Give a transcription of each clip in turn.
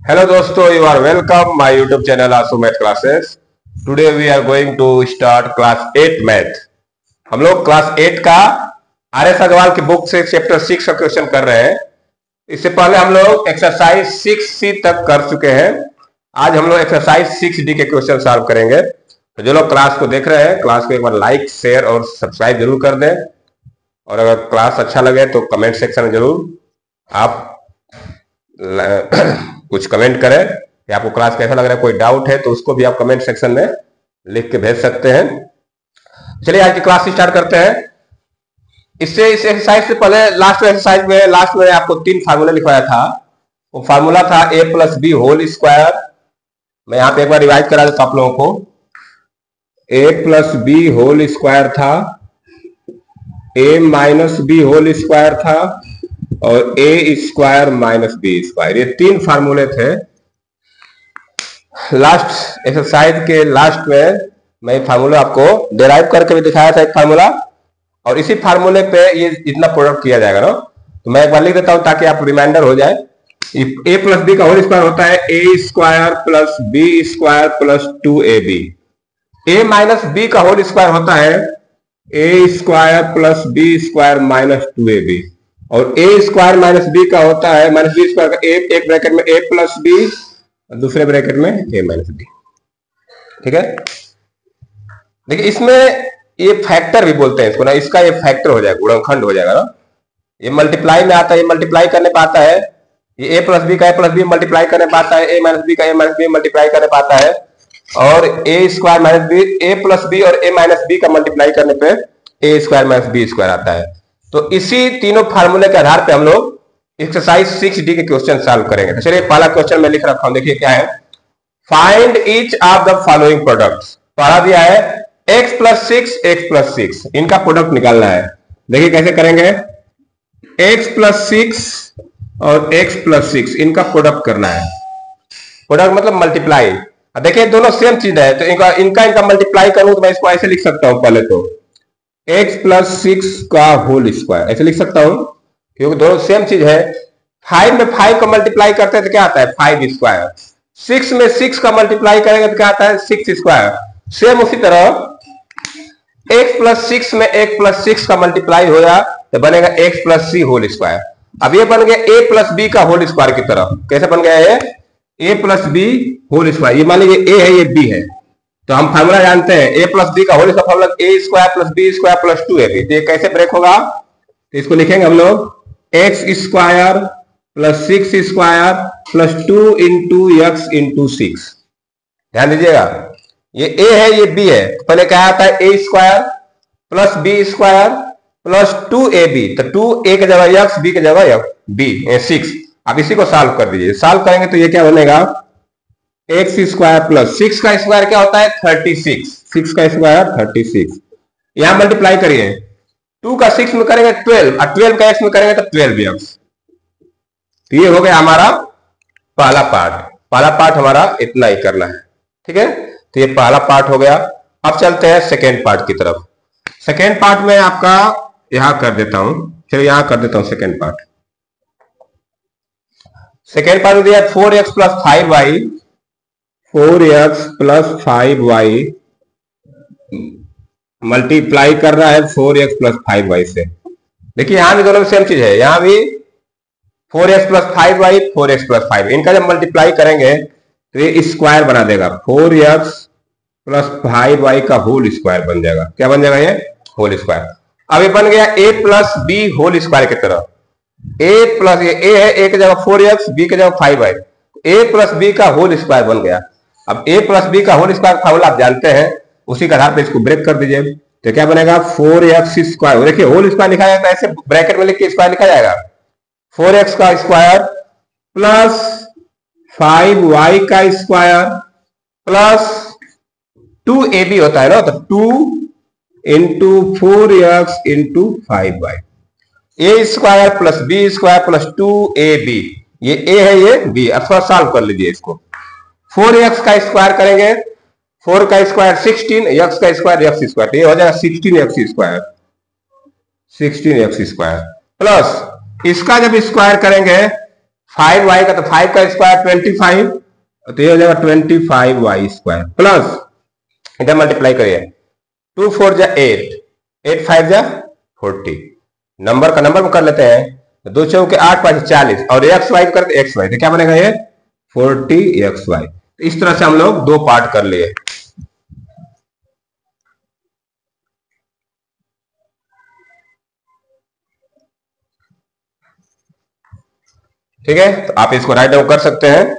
Hello दोस्तों, you are welcome my YouTube channel ASU Math Classes. Today we are going to start class 8 Math. हम लोग class 8 का R S Agarwal की book से chapter 6 का question कर रहे हैं। इससे पहले हम लोग एक्सरसाइज 6C तक कर चुके हैं। आज हम लोग एक्सरसाइज 6D के क्वेश्चन सॉल्व करेंगे। तो जो लोग क्लास को देख रहे हैं, क्लास को एक बार लाइक, शेयर और सब्सक्राइब जरूर कर दें। और अगर क्लास अच्छा लगे तो कमेंट सेक्शन में जरूर आप कुछ कमेंट करें कि आपको क्लास कैसा लग रहा है। कोई डाउट है तो उसको भी आप कमेंट सेक्शन में लिख के भेज सकते हैं। चलिए आज की क्लास स्टार्ट करते हैं। इस एक्सरसाइज से पहले लास्ट में आपको 3 फार्मूला लिखवाया था। वो फार्मूला था a + b होल स्क्वायर। मैं यहाँ पे एक बार रिवाइज करा देता हूँ आप लोगों को। a + b होल स्क्वायर था, a - b होल स्क्वायर था और a² - b²। ये 3 फार्मूले थे। लास्ट एक्सरसाइज के लास्ट में मैं फार्मूला आपको डेराइव करके भी दिखाया था, एक फार्मूला। और इसी फार्मूले पे ये इतना प्रोडक्ट किया जाएगा ना। तो मैं एक बार लिख देता हूं ताकि आप रिमाइंडर हो जाए। a + b का होल स्क्वायर होता है a² + b² + 2ab। a - b का होल स्क्वायर होता है a² + b² - 2ab। और a² - b का होता है -b² का एक ब्रैकेट में a + b और दूसरे ब्रैकेट में a - b। ठीक है। देखिए इसमें ये फैक्टर भी बोलते हैं इसको ना। इसका ये फैक्टर हो जाएगा, गुणनखंड हो जाएगा ना। ये मल्टीप्लाई में आता है, ये मल्टीप्लाई करने पे आता है। ये a + b का a + b मल्टीप्लाई करने पे आता है, a - b का a - b मल्टीप्लाई करने पे आता है। और a² - b, a + b और a - b का मल्टीप्लाई करने पे a² - b² आता है। तो इसी तीनों फार्मूले के आधार पे हम लोग एक्सरसाइज 6D के क्वेश्चन सॉल्व करेंगे। तो चलिए पहला क्वेश्चन मैं लिख रखा हूं, देखिए क्या है। Find each of the following products. पहला दिया है x + 6 x + 6, इनका प्रोडक्ट निकालना है। देखिए कैसे करेंगे। x + 6 और x + 6 इनका प्रोडक्ट करना है। प्रोडक्ट मतलब मल्टीप्लाई। देखिए दोनों सेम चीज है, तो इनका मल्टीप्लाई करूं तो मैं इसको ऐसे लिख सकता हूं। पहले तो x + 6 का होल स्क्वायर ऐसे लिख सकता हूं, क्योंकि दोनों सेम चीज है। 5 में 5 का मल्टीप्लाई करते हैं तो क्या आता है 5²। 6 में 6 का मल्टीप्लाई करेंगे तो क्या आता है 6²। सेम उसी तरह x + 6 में x + 6 का मल्टीप्लाई होगा तो बनेगा x + c होल स्क्वायर। अब ये बन गया a + b का होल स्क्वायर की तरह। कैसे बन गया ये a + b होल स्क्वायर। ये मान लीजिए a है, ये b है, तो हम फार्मूला जानते हैं a + b का होल का फार्मूला a² + b² + 2ab। तो ये कैसे ब्रेक होगा, तो इसको लिखेंगे हम लोग x² + 6² + 2 × x × 6। ध्यान दीजिएगा, ये a है, ये b है। पहले क्या आता है a² + b² + 2ab। तो 2 a की जगह x, b की जगह b 6। अब इसी को सॉल्व कर दीजिए। सॉल्व करेंगे तो ये क्या बनेगा x² + 6 का स्क्वायर क्या होता है 36। 6 का स्क्वायर 36। यहां मल्टीप्लाई करिए, 2 का 6 में करेंगे 12 और 12 का x में करेंगे तो 12x। तो ये हो गया हमारा पहला पार्ट। पहला पार्ट हमारा इतना ही करना है। ठीक है, तो ये पहला पार्ट हो गया। अब चलते हैं सेकेंड पार्ट की तरफ। सेकेंड पार्ट में आपका यहां कर देता हूं, चलिए यहां कर देता हूं सेकेंड पार्ट। सेकेंड पार्ट में दिया 4x + 5y। 4x + 5y multiply कर रहा है 4x + 5y से। देखिए यहां भी दोनों सेम चीज है। यहां भी 4x + 5y 4x + 5। इनका जब मल्टीप्लाई करेंगे तो ये स्क्वायर बना देगा। 4x + 5y का होल स्क्वायर बन जाएगा। क्या बन जाएगा ये होल स्क्वायर। अब ये बन गया a + b होल स्क्वायर की तरह। ये a है, a की जगह 4x, b की जगह 5y। a + b का होल स्क्वायर बन गया। अब a + b का होल स्क्वायर फार्मूला आप जानते हैं, उसी के आधार पर इसको ब्रेक कर दीजिए। तो क्या बनेगा 4x²। देखिए होल स्क्वायर लिखा जाता है, ऐसे ब्रैकेट में लिख के स्क्वायर लिखा जाएगा। 4x का स्क्वायर + 5y का स्क्वायर + 2ab होता है ना, तो 2 × 4x × 5y। a² + b² + 2ab। ये a है, ये b। अब थोड़ा सॉल्व कर लीजिए इसको। 4x का स्क्वायर करेंगे, 4 का स्क्वायर 16, x का स्क्वायर x²। ये हो जाएगा 16x²। 16x² प्लस इसका जब स्क्वायर करेंगे 5y का, तो 5 का स्क्वायर 25, तो ये हो जाएगा 25y स्क्वायर प्लस, इधर मल्टीप्लाई करिए, 2 4 जा 8, 8 5 जा 40, नंबर का नंबर में कर लेते हैं, तो 2 चौके 8 5 40, और एक्स वाई करते एक्स वाई, तो क्या बनेगा ये 40xy। तो इस तरह से हम लोग दो पार्ट कर लिए। ठीक है, तो आप इसको राइट डाउन कर सकते हैं।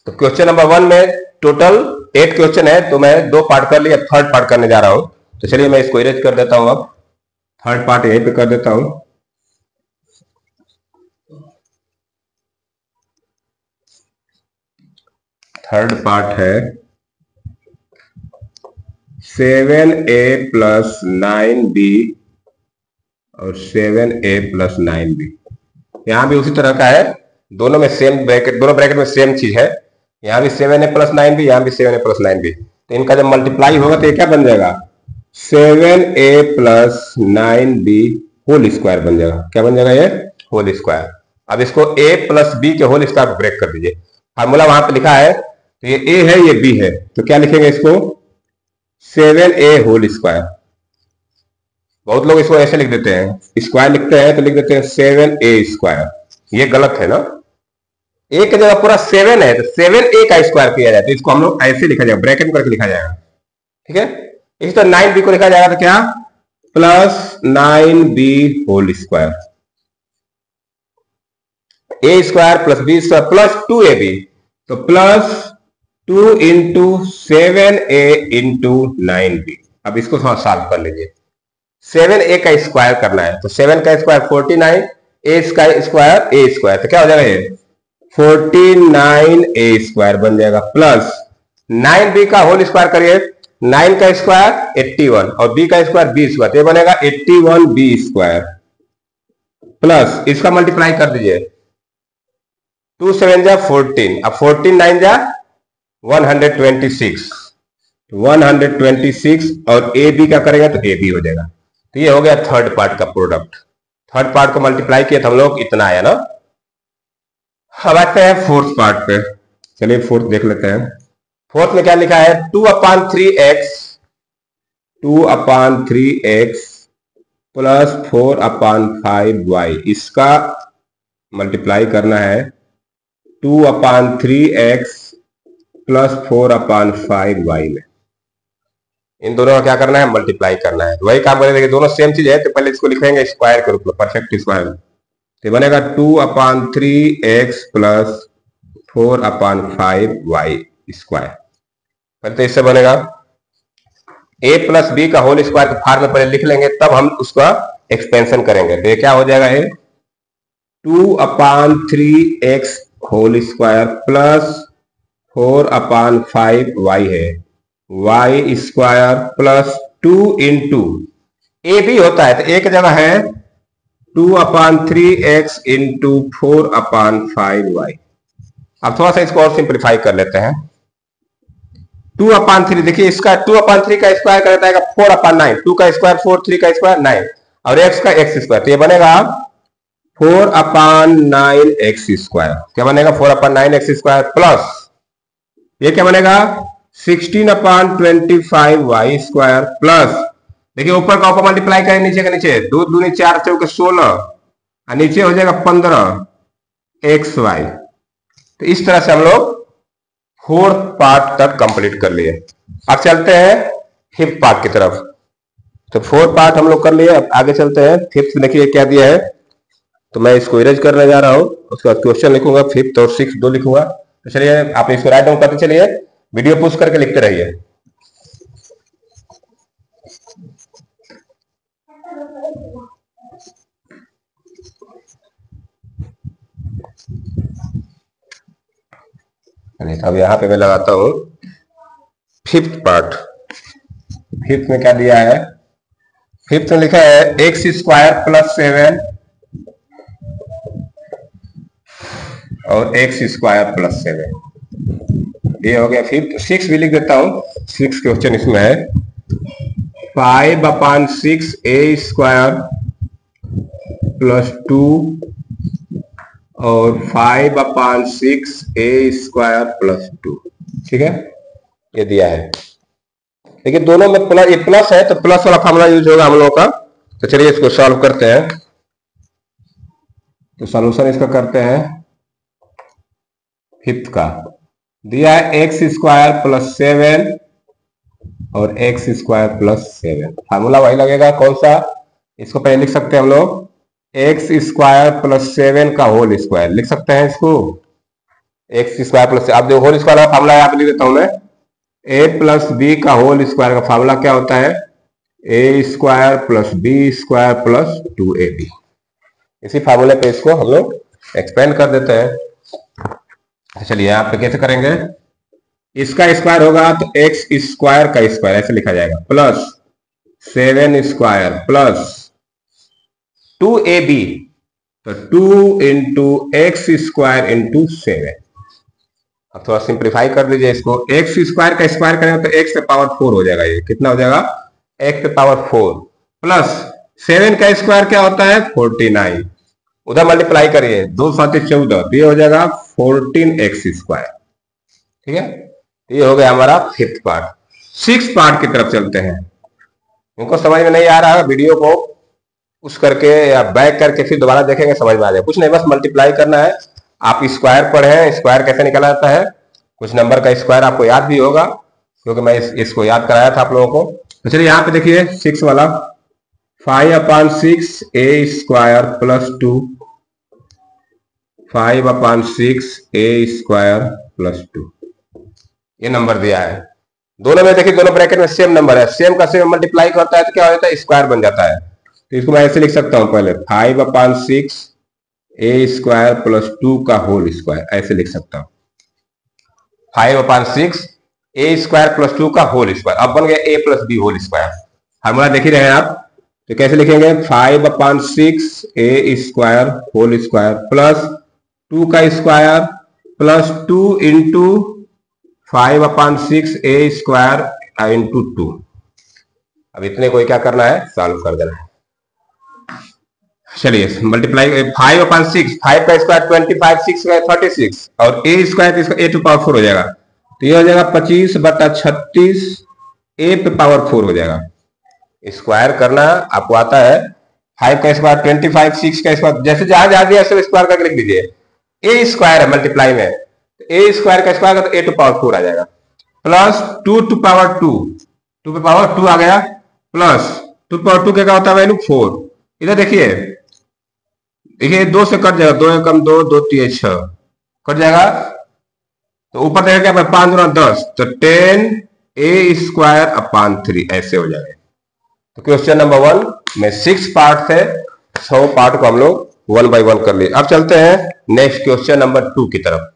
तो क्वेश्चन नंबर 1 में टोटल 8 क्वेश्चन है, तो मैं दो पार्ट कर लिया, थर्ड पार्ट करने जा रहा हूं। तो चलिए मैं इसको इरेज कर देता हूं, अब थर्ड पार्ट यहीं पे कर देता हूं। थर्ड पार्ट है 7a प्लस 9b और 7a प्लस 9b। यहां भी उसी तरह का है, दोनों में सेम ब्रैकेट, दोनों ब्रैकेट में सेम चीज है। यहां भी 7a प्लस 9b, यहां भी 7a प्लस 9b। तो इनका जब मल्टीप्लाई होगा तो ये क्या बन जाएगा 7a plus 9b whole square बन जाएगा। क्या बन जाएगा ये होल स्क्वायर। अब इसको a प्लस b के होल स्क्वायर ब्रेक कर दीजिए। फार्मूला वहां पे लिखा है, तो ये a है ये b है, तो क्या लिखेंगे इसको 7a होल स्क्वायर। बहुत लोग इसको ऐसे लिख देते हैं, स्क्वायर लिखते हैं तो लिख देते हैं 7a स्क्वायर, ये गलत है ना। a की जगह पूरा 7 है, तो 7a का स्क्वायर किया जाए, तो इसको हम लोग ऐसे लिखा जाएगा, ब्रैकेट में करके लिखा जाएगा। ठीक है, इसी तरह 9b को लिखा जाएगा तो क्या plus 9b whole square, a square plus b square plus 2ab, तो plus 2 into 7a into 9b। अब इसको थोड़ा सॉल्व कर लीजिए। 7a का स्क्वायर करना है, तो 7 का स्क्वायर 49, a का स्क्वायर a स्क्वायर, तो क्या हो जाएगा ये 49a स्क्वायर बन जाएगा, प्लस 9b का होल स्क्वायर करिए, 9 का स्क्वायर 81 और b का स्क्वायर b स्क्वायर, तो ये बनेगा 81b स्क्वायर, प्लस इसका मल्टीप्लाई कर दीजिए, 2 7 जा 14, अब 14 9 जा 126, 126 और ए बी का करेंगे तो ए बी हो जाएगा। तो ये हो गया थर्ड पार्ट का प्रोडक्ट। थर्ड पार्ट को मल्टीप्लाई किया तो हम लोग इतना आया ना। अब आते हैं फोर्थ पार्ट पे, चलिए फोर्थ देख लेते हैं। फोर्थ में क्या लिखा है 2/3x, 2/3x प्लस 4/5y, इसका मल्टीप्लाई करना है 2/3x प्लस 4/5y में। इन दोनों का क्या करना है मल्टीप्लाई करना है। वही काम करेंगे, देखिए दोनों सेम चीज है, तो पहले इसको लिखेंगे स्क्वायर के रूप में, परफेक्ट स्क्वायर में, तो बनेगा 2/3x प्लस 4/5y स्क्वायर। पहले तो इससे बनेगा a प्लस b का होल स्क्वायर के फॉर्म में पहले लिख लेंगे, तब हम उसका एक्सपेंशन करेंगे। तो ये क्या हो जाएगा ये 2/3x whole square plus 4/5y है, y स्क्वायर प्लस 2 इंटू ए भी होता है, तो एक जगह है 2/3x इंटू 4/5y। अब थोड़ा सा इसको और सिंप्लीफाई कर लेते हैं। 2/3, देखिए इसका 2/3 का स्क्वायर कर देता है 4/9, 2 का स्क्वायर 4, 3 का स्क्वायर 9 और x का x स्क्वायर, तो ये बनेगा 4/9x स्क्वायर। क्या बनेगा 4/9x स्क्वायर प्लस ये क्या बनेगा 16/25y स्क्वायर प्लस, देखिए ऊपर का ऊपर मल्टीप्लाई करें, नीचे का नीचे, 2 दूनी 4 चौके 16 और नीचे हो जाएगा 15xy। तो इस तरह से हम लोग फोर्थ पार्ट तक कंप्लीट कर लिए। अब चलते हैं फिफ्थ पार्ट की तरफ। तो फोर्थ पार्ट हम लोग कर लिए, अब आगे चलते हैं फिफ्थ। देखिए क्या दिया है, तो मैं इसको इरेज करने जा रहा हूं, उसके बाद क्वेश्चन लिखूंगा, फिफ्थ और सिक्स दो लिखूंगा। तो चलिए आप इसको राइट डाउन करते चलिए, वीडियो पुश करके लिखते रहिए। अब यहां पे मैं लगाता हूं फिफ्थ पार्ट। फिफ्थ में क्या दिया है, फिफ्थ में लिखा है x स्क्वायर प्लस 7 और x स्क्वायर प्लस 7, ये हो गया फिफ्थ। सिक्स भी लिख देता हूं, सिक्स क्वेश्चन इसमें है 5/6 a स्क्वायर प्लस 2 और 5/6 a² + 2। ठीक है, ये दिया है। देखिए दोनों में प्लस, ये प्लस है तो प्लस वाला फॉर्मूला यूज होगा हम लोगों का। तो चलिए इसको सॉल्व करते हैं। तो सॉल्यूशन इसका करते हैं। फिफ्थ का दिया है x² + 7 और x² + 7। फार्मूला वही लगेगा, कौन सा? इसको पहले लिख सकते हैं हम लोग, x² + 7 का होल स्क्वायर लिख सकते हैं इसको। x² + अब जो होल स्क्वायर का फार्मूला है आप लिख देता हूं मैं। a + b का होल स्क्वायर का फार्मूला क्या होता है? a² + b² + 2ab। इसी फार्मूले पे इसको हम लोग एक्सपेंड कर देते हैं। चलिए यहाँ पे कैसे करेंगे? इसका स्क्वायर होगा तो x² का स्क्वायर ऐसे लिखा जाएगा, प्लस 7² प्लस 2ab, तो 2 × x² × 7। अब थोड़ा सिंप्लीफाई कर लीजिए इसको। x² का स्क्वायर करेंगे तो x⁴ हो जाएगा। ये कितना हो जाएगा? x⁴ प्लस 7 का स्क्वायर क्या होता है? 49। उधर मल्टीप्लाई करिए, 2 × 7 = 14, तो ये हो जाएगा 14x²। ठीक है, ये हो गया हमारा फिफ्थ पार्ट। सिक्स पार्ट की तरफ चलते हैं। इनको समझ में नहीं आ रहा है, वीडियो को पुश करके या बैक करके फिर दोबारा देखेंगे, समझ में आ जाए। कुछ नहीं, बस मल्टीप्लाई करना है। आप स्क्वायर पढ़े हैं, स्क्वायर कैसे निकाला जाता है, कुछ नंबर का स्क्वायर आपको याद भी होगा क्योंकि मैं इसको याद कराया था आप लोगों को। तो चलिए यहाँ पे देखिए 6 वाला, 5/6 a² + 2, 5/6 a² + 2, ये नंबर दिया है। दोनों में देखिए, दोनों ब्रैकेट में सेम नंबर है, सेम का सेम मल्टीप्लाई करता है तो क्या होता है? स्क्वायर बन जाता है। तो इसको मैं ऐसे लिख सकता हूं, पहले 5/6 a² + 2 का होल स्क्वायर, ऐसे लिख सकता हूं। 5/6 a² + 2 का होल स्क्वायर, अब बन गया a + b whole square. Formula देख ही रहे हैं आप, तो कैसे लिखेंगे? 5/6 a² होल स्क्वायर प्लस 2 का स्क्वायर प्लस 2 × 5/6 a² × 2। अब इतने को क्या करना है? सॉल्व कर देना है। चलिए मल्टीप्लाई, 5/6, 5 का स्क्वायर 25, 6 का 36 और a² इसका a⁴ हो जाएगा, तो ये हो जाएगा 25/36 a⁴ हो जाएगा। स्क्वायर करना आपको आता है। 5 का स्क्वायर 25, 6 का स्क्वायर, जैसे जहां जहां दिया सब स्क्वायर करके लिख दीजिए। a² है मल्टीप्लाई में, a² का स्क्वायर का तो a⁴ आ जाएगा, प्लस 2 आ गया, प्लस 2 क्या होता है? वैल्यू 4। इधर देखिए, 2 से कट जाएगा, 2 × 2, 2 × 3 = 6, कट जाएगा। तो ऊपर देखा क्या? 5 × 10, तो 10 a²/3 ऐसे हो जाएगा। तो क्वेश्चन नंबर 1 में 6 पार्ट थे, 6 पार्ट को हम लोग 1 बाय 1 कर लिए। अब चलते हैं नेक्स्ट क्वेश्चन नंबर 2 की तरफ।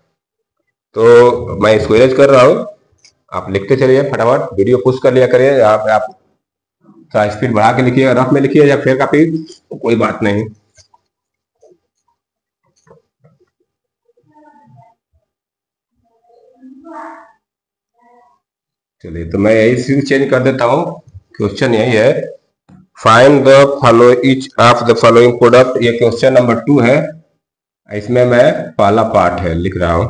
तो मैं इसको इरेज कर रहा हूं, आप लिखते चलिए फटाफट, वीडियो पुश कर लिया करिए। आप स्पीड बढ़ा के लिखिए, रफ में लिखिए या फिर कापी, कोई बात नहीं। चलिए तो मैं यही सीरीज चेंज कर देता हूं। क्वेश्चन यही है, find the following each of the following product. ये क्वेश्चन नंबर 2 है। इसमें मैं पहला पार्ट है लिख रहा हूं,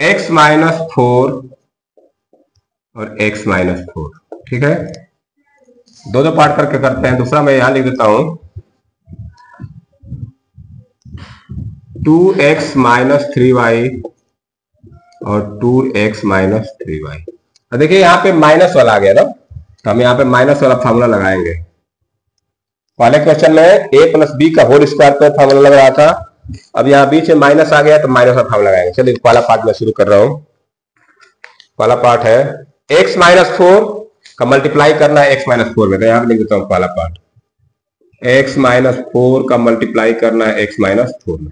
x-4 और x-4। ठीक है, दो पार्ट करके करते हैं। दूसरा मैं यहां लिख देता हूं, 2x - 3y और 2x - 3y। देखिए यहाँ पे माइनस वाला आ गया ना, तो हम यहाँ पे माइनस वाला फार्मूला लगाएंगे। पहले क्वेश्चन में a + b का होल स्क्वायर पर फार्मूला लग रहा था, अब यहाँ बीच में माइनस आ गया तो माइनस वाला फार्मूला लगाएंगे। चलिए पहला पार्ट में शुरू कर रहा हूं। पहला पार्ट है x-4 का मल्टीप्लाई करना है x-4 में, तो यहाँ पे लिख देता हूँ पहला पार्ट, x-4 का मल्टीप्लाई करना है x-4 में।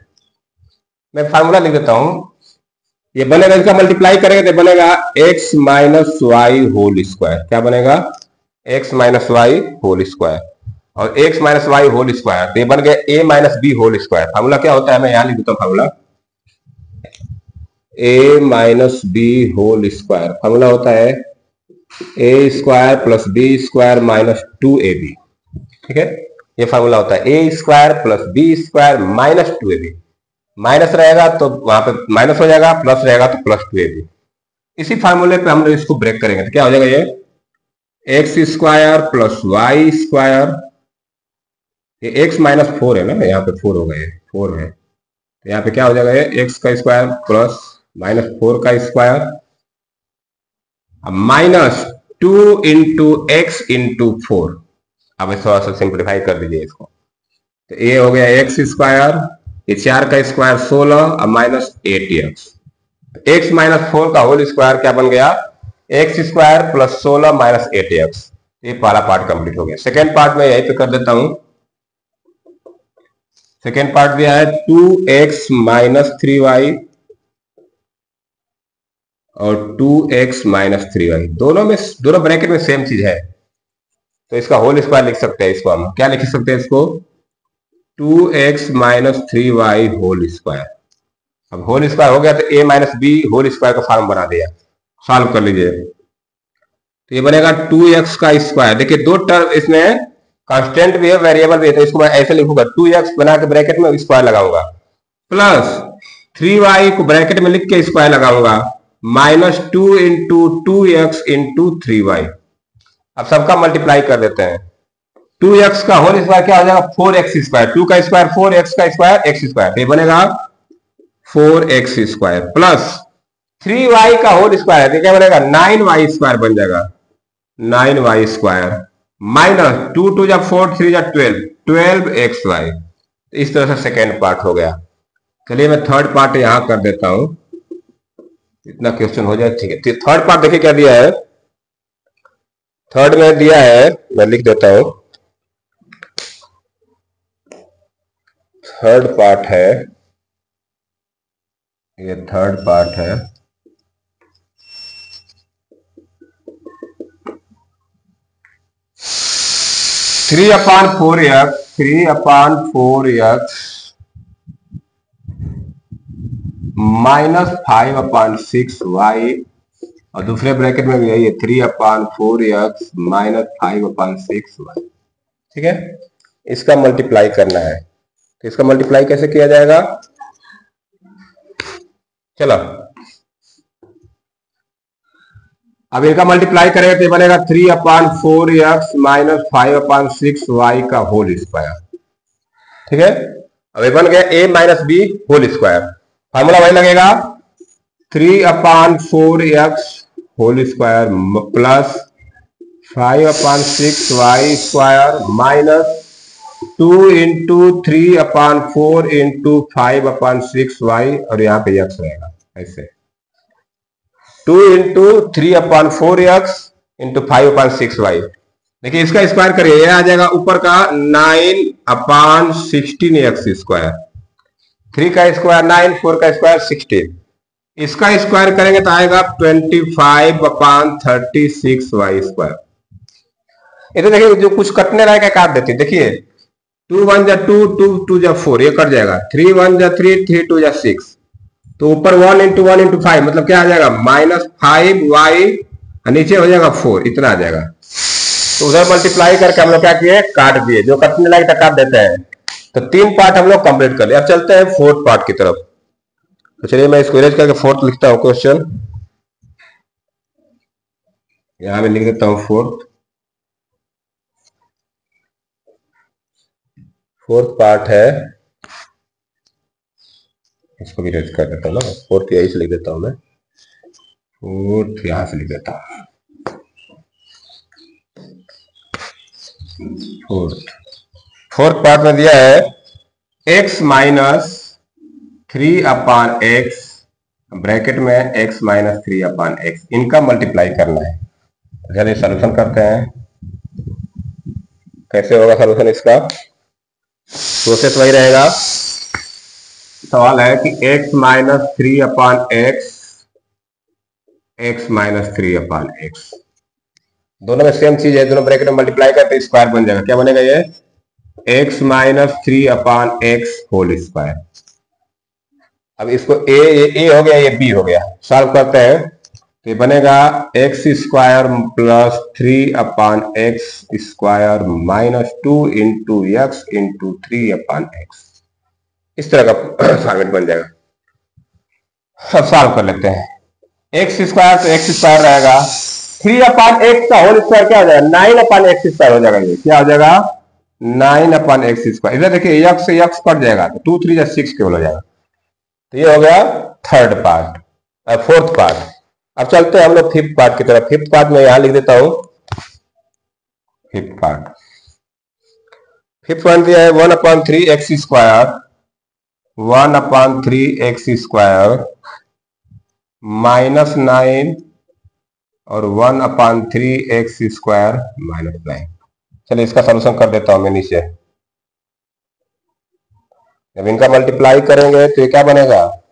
मैं फार्मूला लिख देता हूं, ये बनेगा, इसका मल्टीप्लाई करेंगे तो बनेगा x - y होल स्क्वायर। क्या बनेगा? x - y होल स्क्वायर और x - y होल स्क्वायर, तो ये बन गया a - b whole square. Formula क्या होता है? मैं यहां लिख देता हूं formula, a - b whole square. Formula होता है a² + b² - 2ab। ठीक है, ये फार्मूला होता है a² + b² - 2ab। माइनस रहेगा तो वहां पे माइनस हो जाएगा, प्लस रहेगा तो प्लस 2ab। इसी फार्मूले पे हम लोग इसको ब्रेक करेंगे तो क्या हो जाएगा, ये x square plus y square, ये एक्स माइनस 4 है ना, यहाँ पे 4 होगा, ये 4 है तो यहाँ पे क्या हो जाएगा, ये एक्स का स्क्वायर प्लस माइनस 4 का square minus 2 into x into 4। अब थोड़ा सा सिंप्लीफाई कर दीजिए इसको, तो ये हो गया एक्स स्क्वायर, ये 4 का स्क्वायर 16 और माइनस 8x, एक्स माइनस 4 का होल स्क्वायर क्या बन गया, x square plus 16 minus 8x। ये पहला पार्ट कंप्लीट हो गया। सेकेंड पार्ट में यहीं पे कर देता हूं। सेकेंड पार्ट दिया है 2x माइनस 3y और 2x माइनस 3y, दोनों ब्रैकेट में सेम चीज है तो इसका होल स्क्वायर लिख सकते हैं। इसको हम क्या लिख सकते हैं, इसको 2x minus 3y whole square. अब होल स्क्वायर हो गया तो a minus B whole square का फॉर्म बना दिया, सॉल्व कर लीजिए तो ये बनेगा 2x का स्क्वायर। देखिए दो टर्म इसमें कांस्टेंट भी है वेरिएबल भी है, तो इसको मैं ऐसे लिखूंगा 2x बना के ब्रैकेट में स्क्वायर लगाऊंगा प्लस 3y को ब्रैकेट में लिख के स्क्वायर लगाऊंगा minus 2 into 2x into 3y। अब सबका मल्टीप्लाई कर देते हैं, 2x का होल स्क्वायर क्या हो जाएगा 4x स्क्वायर, 2 का स्क्वायर 4x का स्क्वायर x स्क्वायर, ये बनेगा 4x स्क्वायर प्लस 3y का होल स्क्वायर है क्या बनेगा 9y स्क्वायर बन जाएगा, 9y स्क्वायर माइनस 2 2 जा 4 3 जा 12 12xy। इस तरह से सेकेंड पार्ट हो गया। चलिए मैं थर्ड पार्ट यहां कर देता हूं, इतना क्वेश्चन हो जाए, ठीक है। थर्ड पार्ट देखिए क्या दिया है, थर्ड में दिया है, मैं लिख देता हूं। थर्ड पार्ट है, ये थर्ड पार्ट है, three upon 4x minus 5/6y और दूसरे ब्रैकेट में भी यही है 3/4x माइनस 5/6y। ठीक है, इसका मल्टीप्लाई करना है तो इसका मल्टीप्लाई कैसे किया जाएगा, चलो अब इनका मल्टीप्लाई करेगा तो बनेगा 3/4x माइनस 5/6y का होल स्क्वायर। ठीक है, अब ये बन गया a minus B whole square, formula वही लगेगा 3/4x whole square plus 5/6y square minus 2 into 3/4 into 5/6y और यहाँ पे x रहेगा ऐसे 2 इंटू 3/4x इंटू 5/6y। देखिए इसका स्क्वायर करिए, ये आ जाएगा ऊपर का 9/16x स्क्वायर, 3 का स्क्वायर 9, 4 का स्क्वायर 16, इसका स्क्वायर करेंगे तो आएगा 25/36y स्क्वायर। इधर देखिए जो कुछ कटने रहेगा काट देते, देखिए 2 1 जा 2, 2 2 जा 4, ये कट जाएगा, 3 1 जा 3, 3 2 जा 6, तो ऊपर 1 इंटू 1 इंटू 5 मतलब क्या आ जाएगा -5y, नीचे हो जाएगा 4, इतना आ जाएगा। तो उधर मल्टीप्लाई करके हम लोग क्या किए, काट दिए, जो कटने लगे काट देते हैं। तो 3 पार्ट हम लोग कंप्लीट कर लिया। अब चलते हैं फोर्थ पार्ट की तरफ। तो चलिए मैं इसको इरेज करके फोर्थ लिखता हूं क्वेश्चन, यहां में लिख देता हूं फोर्थ पार्ट है, इसको भी इरेज कर देता हूं ना, फोर्थ यही से लिख देता हूं मैं, फोर्थ यहां से लिख देता हूं। फोर्थ पार्ट में दिया है x माइनस 3/x ब्रैकेट में x माइनस 3/x, इनका मल्टीप्लाई करना है। चलिए सॉल्यूशन करते हैं, कैसे होगा सॉल्यूशन इसका, प्रोसेस वही रहेगा। सवाल है कि x minus 3/x, x minus 3/x, दोनों में सेम चीज है, दोनों ब्रैकेट में मल्टीप्लाई करते स्क्वायर बन जाएगा, क्या बनेगा ये x minus 3/x whole square. अब इसको a हो गया, ये b हो गया, सॉल्व करते हैं तो ये बनेगा x square plus 3/x square minus 2 into x into 3/x। इस तरह का फॉर्मेट बन जाएगा। अब सॉल्व कर लेते हैं। एक्स स्क्वायर तो एक्स स्क्वायर रहेगा, 3/x का होल स्क्वायर क्या हो जाएगा, 9/x स्क्वायर हो जाएगा। ये क्या हो जाएगा, 9/x स्क्वायर। इधर देखिए यक्स से यक्स कट जाएगा तो 2 3 6 केवल हो जाएगा। तो ये हो गया थर्ड पार्ट, फोर्थ पार्ट। अब चलते हैं हम लोग फिफ्थ पार्ट की तरफ। फिफ्थ पार्ट में यहां लिख देता हूं। फिफ्थ पार्ट, फिफ्थ वन दिया है 1/3x स्क्वायर, 1/3x स्क्वायर -9 और 1/3x स्क्वायर -9। चलिए इसका सॉल्यूशन कर देता हूं मैं नीचे। जब इनका मल्टीप्लाई करेंगे तो ये क्या बनेगा,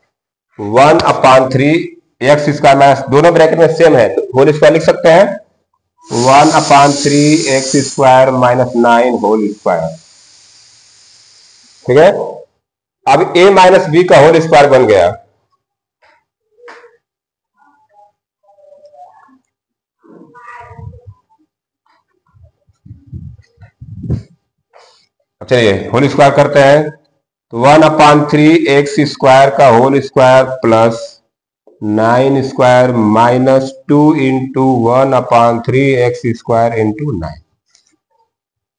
1/3x स्क्वायर माइनस, दोनों ब्रैकेट में सेम है तो होल स्क्वायर लिख सकते हैं, 1/3x स्क्वायर -9 होल स्क्वायर। ठीक है, अब a माइनस बी का होल स्क्वायर बन गया। चलिए होल स्क्वायर करते हैं तो 1/3x स्क्वायर का whole square plus 9 square -2 into 1/3x square into 9।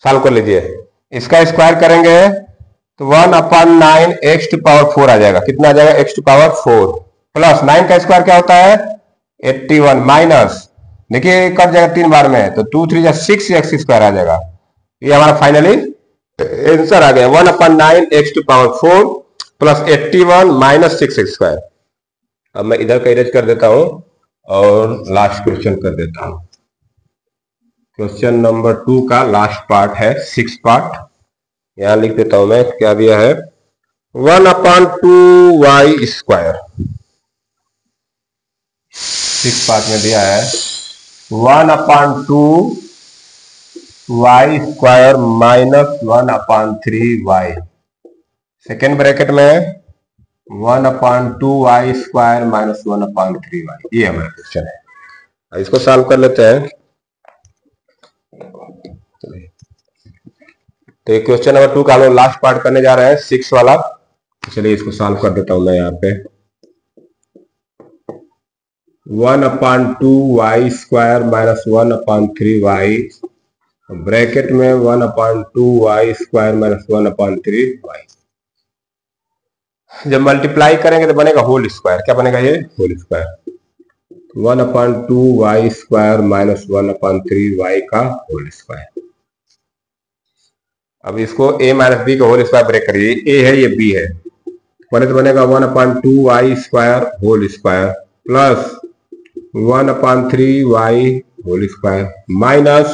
सॉल्व कर लीजिए। इसका स्क्वायर करेंगे तो 1/9x⁴ आ जाएगा। कितना आ जाएगा, x⁴ प्लस 9 का स्क्वायर क्या होता है 81 माइनस, देखिए कट जाएगा 3 बार में तो 2 3 6x² आ जाएगा। ये हमारा फाइनली आंसर आ गया 1/9x⁴ प्लस 81 माइनस 6x²। अब मैं इधर का इरेज कर देता हूं और लास्ट क्वेश्चन कर देता हूं। क्वेश्चन नंबर 2 का लास्ट पार्ट है, 6 पार्ट। यहां लिख देता हूं मैं, क्या दिया है 1/2y²। 6 पार्ट में दिया है 1/2y² -1/3y। सेकेंड ब्रैकेट में 1/2y² -1/3y। ये हमारा क्वेश्चन है। अब इसको सॉल्व कर लेते हैं। तो ये क्वेश्चन नंबर 2 का हम लोग लास्ट पार्ट करने जा रहे हैं, 6 वाला। चलिए इसको सॉल्व कर देता हूं मैं यहाँ पे। 1/2y² -1/3y ब्रैकेट में 1/2y² -1/3y। जब मल्टीप्लाई करेंगे तो बनेगा होल स्क्वायर। क्या बनेगा ये, होल स्क्वायर। 1/2y² -1/3y का होल स्क्वायर। अब इसको a माइनस बी का होल स्क्वायर ब्रेक करिए। a है ये b है, पहले तो बनेगा 1/2y² whole square plus 1/3y whole square minus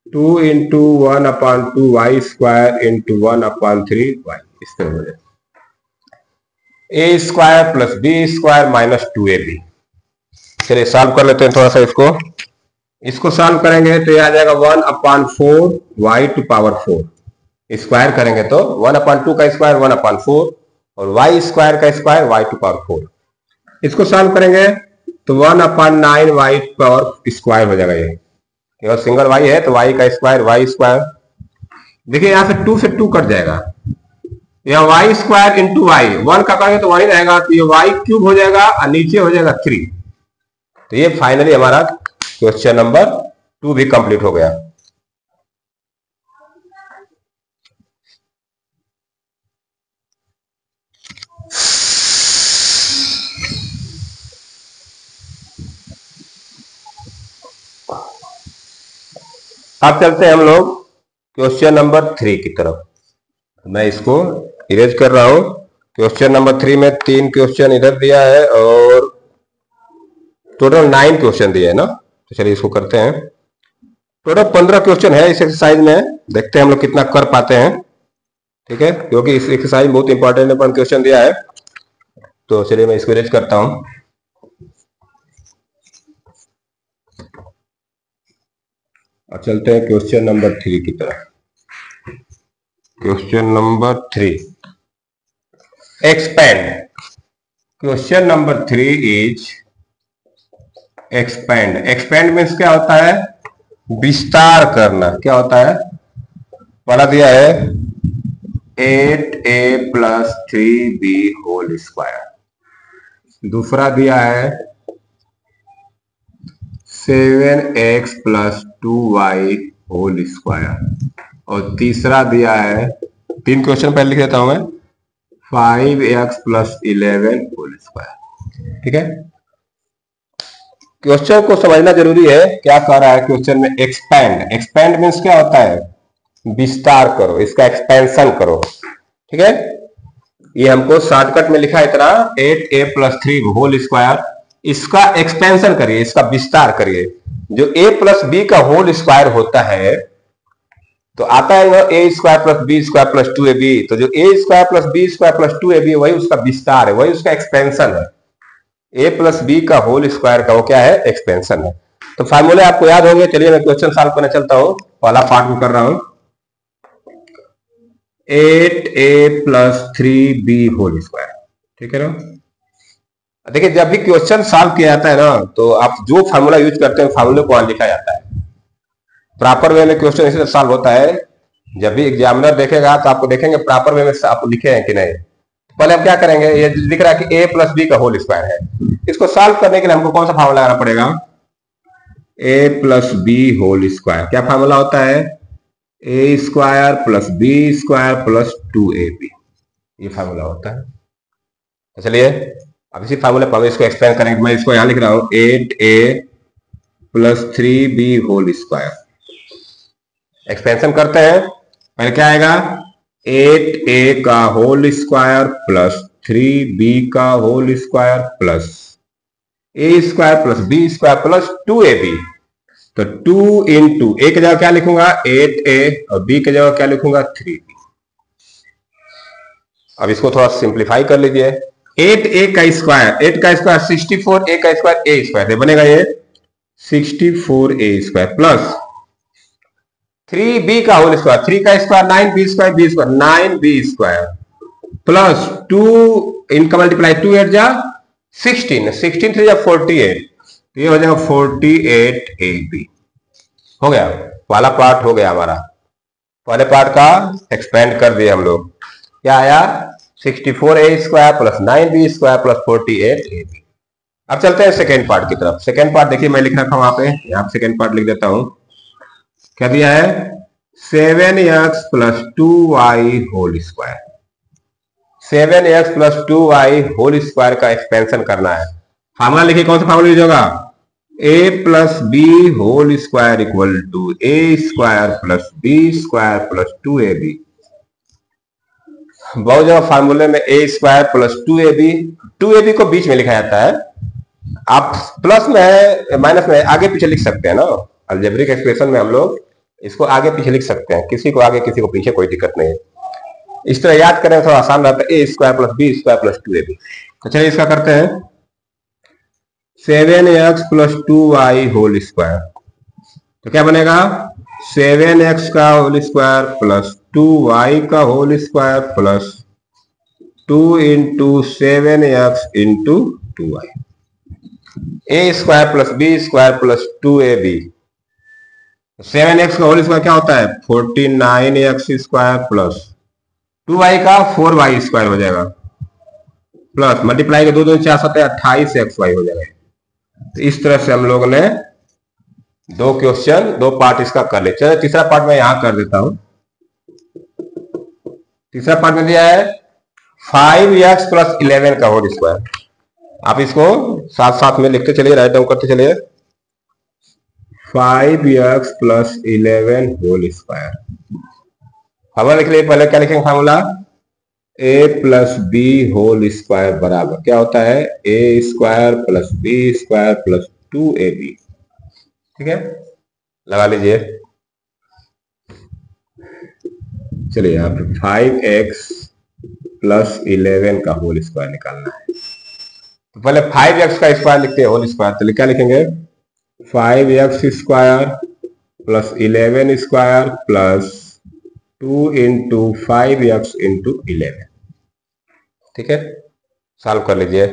2 into 1/2y² into 1/3y। इस तरह हो जाए a² plus b² minus 2ab। चलिए सॉल्व कर लेते हैं थोड़ा सा इसको सॉल्व करेंगे तो ये आ जाएगा 1/4y⁴। स्क्वायर करेंगे तो 1/2 का स्क्वायर 1/4 और y² का स्क्वायर y⁴। इसको सॉल्व करेंगे तो 1/9y² हो जाएगा। ये केवल सिंगल y है तो y का स्क्वायर y²। देखिए यहां से 2 से 2 कट जाएगा, यह y² इंटू y 1 का करेंगे तो वही रहेगा, तो ये y³ हो जाएगा और नीचे हो जाएगा 3। तो ये फाइनली हमारा क्वेश्चन नंबर 2 भी कंप्लीट हो गया। अब चलते हैं हम लोग क्वेश्चन नंबर 3 की तरफ। मैं इसको इरेज कर रहा हूं। क्वेश्चन नंबर 3 में 3 क्वेश्चन इधर दिया है और टोटल 9 क्वेश्चन दिया है ना। तो चलिए इसको करते हैं। टोटल 15 क्वेश्चन है इस एक्सरसाइज में, देखते हैं हम लोग कितना कर पाते हैं। ठीक है, क्योंकि इस एक्सरसाइज बहुत इंपॉर्टेंट क्वेश्चन दिया है। तो चलिए मैं इसको इरेज करता हूं। अब चलते हैं क्वेश्चन नंबर 3 की तरफ। Question number 3, expand. Question number 3 is expand. Expand means क्या होता है, विस्तार करना। क्या होता है, पहला दिया है 8a plus 3b whole square. दूसरा दिया है 7x plus 2y whole square. और तीसरा दिया है, 3 क्वेश्चन पहले लिख देता हूं मैं, 5x प्लस 11 होल स्क्वायर। ठीक है, क्वेश्चन को समझना जरूरी है। क्या कह रहा है क्वेश्चन में? एक्सपैंड। एक्सपैंड मीन्स क्या होता है? विस्तार करो, इसका एक्सपेंशन करो। ठीक है, ये हमको शॉर्टकट में लिखा है इतना, 8a प्लस 3 होल स्क्वायर। इसका एक्सपेंशन करिए, इसका विस्तार करिए। जो a प्लस बी का होल स्क्वायर होता है तो आता है ना a square plus B square plus 2ab। तो जो a square plus B square plus 2ab वही उसका विस्तार है, वही उसका एक्सपेंशन है। a प्लस बी का होल स्क्वायर का वो क्या है? एक्सपेंशन है। तो फार्मूले आपको याद होंगे। चलिए मैं क्वेश्चन सॉल्व करने चलता हूं। पहला पार्ट में कर रहा हूं, 8a plus 3b whole square. ठीक है ना? देखिए, जब भी क्वेश्चन सॉल्व किया जाता है ना तो आप जो फार्मूला यूज करते हैं फार्मूले को वहां लिखा जाता है। प्रॉपर वे में क्वेश्चन इसी तरह सॉल्व होता है। जब भी एग्जामिनर देखेगा तो आपको देखेंगे प्रॉपर वे में आप लिखे हैं कि नहीं। पहले हम क्या करेंगे, ये लिख रहा है कि a प्लस बी का होल स्क्वायर है। इसको सॉल्व करने के लिए हमको कौन सा फार्मूला लगाना पड़ेगा? a plus b whole square. क्या फार्मूला होता है? a square plus B square plus 2ab, ये फार्मूला होता है। तो चलिए अब इसी फार्मूले पर इसको एक्सपेंड करेंगे। मैं इसको यहां लिख रहा हूं 8a plus 3b whole square. Expansion करते हैं। पहले क्या आएगा? 8a का होल स्क्वायर प्लस 3b का whole square plus a square plus b square plus 2ab। तो 2 इंटू a की जगह क्या लिखूंगा? 8a, और b की जगह क्या लिखूंगा? 3b। अब इसको थोड़ा सिंप्लीफाई कर लीजिए। 8a का स्क्वायर, 8 का स्क्वायर 64, a का स्क्वायर a स्क्वायर बनेगा ये 64a स्क्वायर प्लस 3b का होल स्क्वायर, 3 का square 9b square, b square 9b square plus 2 इनका मल्टीप्लाई 2 8 जा 16, 16 3 जा 48, तो ये हो जाएगा 48ab। हो गया, वाला पार्ट हो गया हमारा। पहले पार्ट का एक्सपेंड कर दिए हम लोग। क्या आया? 64a square plus 9b square plus 48ab। अब चलते हैं सेकेंड पार्ट की तरफ। सेकेंड पार्ट देखिए मैं लिख रखा हूं वहां पे, यहां सेकेंड पार्ट लिख देता हूं। क्या दिया है? 7x plus 2y whole square. 7x plus 2y whole square का एक्सपेंशन करना है। फार्मूला लिखिए, कौन सा फार्मूला यूज होगा? a plus b whole square equal to a square plus b square plus 2ab। बहुत जगह फार्मूले में a स्क्वायर प्लस 2ab को बीच में लिखा जाता है। आप प्लस में है माइनस में आगे पीछे लिख सकते हैं ना। अलजेब्रिक एक्सप्रेशन में हम लोग इसको आगे पीछे लिख सकते हैं, किसी को आगे किसी को पीछे, कोई दिक्कत नहीं है। इस तरह याद करें थोड़ा आसान रहता है। a square plus B square plus 2ab। तो चलिए इसका करते हैं। 7x plus 2y whole square, तो क्या बनेगा? 7x का होल स्क्वायर प्लस 2y का whole square plus 2 into 7x into 2y। a square plus B square plus 2ab। 7x का होल स्क्वायर क्या होता है? 49x स्क्वायर प्लस 2y का 4y स्क्वायर हो जाएगा प्लस मल्टीप्लाई के 2 2 4 7 28xy हो जाएगा। तो इस तरह से हम लोग ने 2 क्वेश्चन 2 पार्ट इसका कर ले। चलिए तीसरा पार्ट मैं यहां कर देता हूं। तीसरा पार्ट में दिया है 5x प्लस 11 का होल स्क्वायर। आप इसको साथ साथ में लिखते चलिए, राइट डाउन करते चलिए। 5x plus 11 whole square. Formula लिख लिए। पहले क्या लिखेंगे formula? a plus b whole square बराबर क्या होता है? a square plus B square plus 2ab। ठीक है, लगा लीजिए। चलिए यहाँ पे 5x प्लस 11 का होल स्क्वायर निकालना है। तो पहले 5x का स्क्वायर लिखते हैं होल स्क्वायर। तो क्या लिखेंगे? 5x square plus 11 square plus 2 into 5x into 11। ठीक है, सॉल्व कर लीजिए।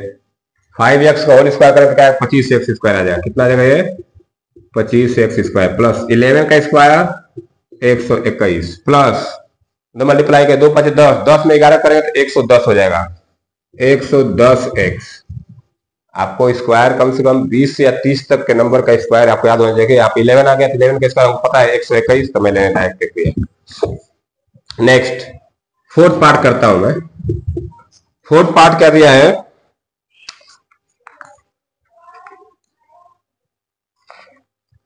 5x का होल स्क्वायर करें तो क्या है? 25x स्क्वायर आ जाएगा। कितना आ जाएगा ये? 25x स्क्वायर प्लस 11 का स्क्वायर 121 प्लस दो मल्टीप्लाई के 2 5 10, 10 में 11 करेंगे तो 110 हो जाएगा, 110x। आपको स्क्वायर कम से कम 20 या 30 तक के नंबर का स्क्वायर आपको याद होना चाहिए। आप 11 आ गया तो 11 का स्क्वायर हमको पता है 121, तो मैं लेने लायक देख लिया। नेक्स्ट फोर्थ पार्ट करता हूं मैं। फोर्थ पार्ट क्या दिया है,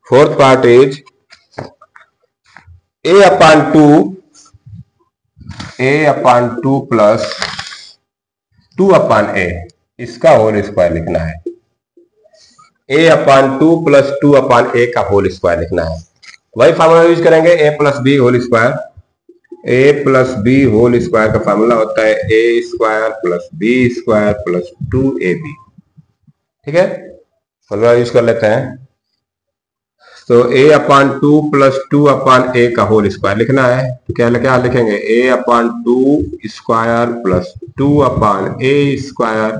fourth part is a/2 plus 2/a, इसका होल स्क्वायर लिखना है। a/2 प्लस 2/a का होल स्क्वायर लिखना है। वही फार्मूला यूज करेंगे, a plus b whole square. a plus b whole square का फार्मूला होता है a square plus B square plus 2ab। ठीक है, फार्मूला यूज कर लेते हैं। तो a/2 प्लस 2/a का होल स्क्वायर लिखना है, तो क्या लिखेंगे, a/2 square plus 2/a square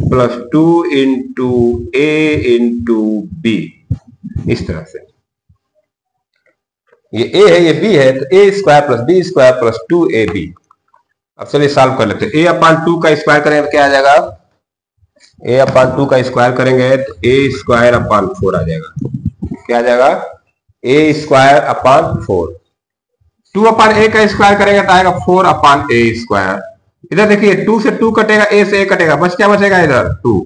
plus 2 into a into b। इस तरह से ये a है, ये b है, तो a square plus b square plus 2ab। अब चलिए सॉल्व कर लेते हैं। a/2 का स्क्वायर करेंगे तो क्या आ जाएगा, a/2 का स्क्वायर करेंगे तो a स्क्वायर अपॉन 4 आ जाएगा। क्या आ जाएगा, a स्क्वायर अपॉन 4। 2/a का स्क्वायर करेंगे तो आएगा 4/a स्क्वायर। इधर देखिए 2 से 2 कटेगा, a से a कटेगा, बस क्या बचेगा इधर 2।